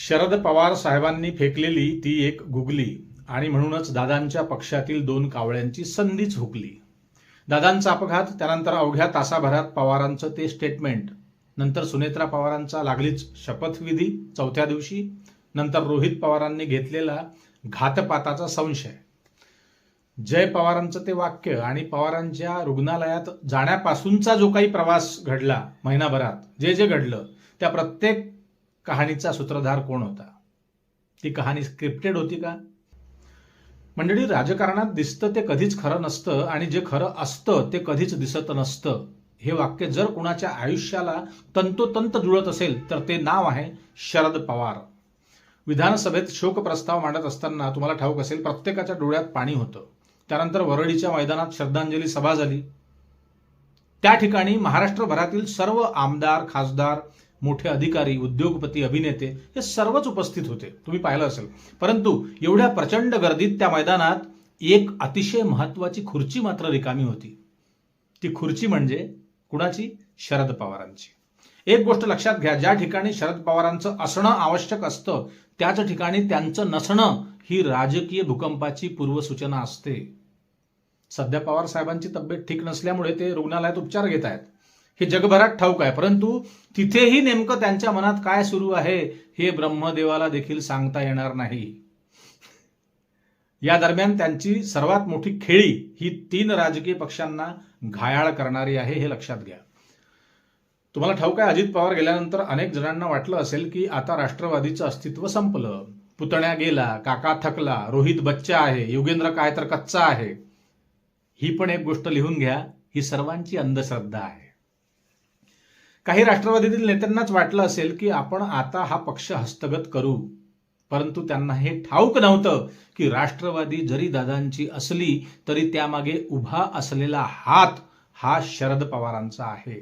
शरद पवार साहेबांनी फेकलेली ती एक गुगली आणि म्हणूनच दादांच्या पक्षातील दोन कावळ्यांची संधीच हुकली. दादांचा अपघात, त्यानंतर अवघ्या तासाभरात पवारांचं ते स्टेटमेंट, नंतर सुनेत्रा पवारांचा लागलीच शपथविधी चौथ्या दिवशी, नंतर रोहित पवारांनी घेतलेला घातपाताचा संशय, जय पवारांचं ते वाक्य आणि पवारांच्या रुग्णालयात जाण्यापासूनचा जो काही प्रवास घडला महिनाभरात, जे जे घडलं त्या प्रत्येक कहाणीचा सूत्रधार कोण होता? ती कहाणी स्क्रिप्टेड होती का? मंडळी, राजकारणात दिसतं ते कधीच खरं नसतं आणि जे खरं असतं ते कधीच दिसत नसतं. हे वाक्य जर कुणाच्या आयुष्याला तंतोतंत जुळत असेल तर ते नाव आहे शरद पवार. विधानसभेत शोक प्रस्ताव मांडत असताना तुम्हाला ठाऊक असेल प्रत्येकाच्या डोळ्यात पाणी होतं. त्यानंतर वरळीच्या मैदानात श्रद्धांजली सभा झाली. त्या ठिकाणी महाराष्ट्रभरातील सर्व आमदार, खासदार, मोठे अधिकारी, उद्योगपती, अभिनेते हे सर्वच उपस्थित होते. तुम्ही पाहिलं असेल. परंतु एवढ्या प्रचंड गर्दीत त्या मैदानात एक अतिशय महत्वाची खुर्ची मात्र रिकामी होती. ती खुर्ची म्हणजे कुणाची? शरद पवारांची. एक गोष्ट लक्षात घ्या, ज्या ठिकाणी शरद पवारांचं असणं आवश्यक असतं त्याच ठिकाणी त्यांचं नसणं ही राजकीय भूकंपाची पूर्वसूचना असते. सध्या पवार साहेबांची तब्येत ठीक नसल्यामुळे ते रुग्णालयात उपचार घेत आहेत, हे जगभरात ठाऊक आहे. परंतु तिथेही नेमकं त्यांच्या मनात काय सुरू आहे हे ब्रह्मदेवाला देखील सांगता येणार नाही. या दरम्यान त्यांची सर्वात मोठी खेळी ही 3 राजकीय पक्षांना घायाळ करणारी आहे, हे लक्षात घ्या. तुम्हाला ठाऊक आहे, अजित पवार गेल्यानंतर अनेक जणांना वाटलं असेल की आता राष्ट्रवादीचं अस्तित्व संपलं, पुतण्या गेला, काका थकला, रोहित बच्चा आहे, योगेंद्र काय तर कच्चा आहे. ही पण एक गोष्ट लिहून घ्या, ही सर्वांची अंधश्रद्धा आहे. काही राष्ट्रवादीतील नेत्यांनाच वाटलं असेल की आपण आता हा पक्ष हस्तगत करू, परंतु त्यांना हे ठाऊक नव्हतं की राष्ट्रवादी जरी दादांची असली तरी त्यामागे उभा असलेला हात हा शरद पवारांचा आहे.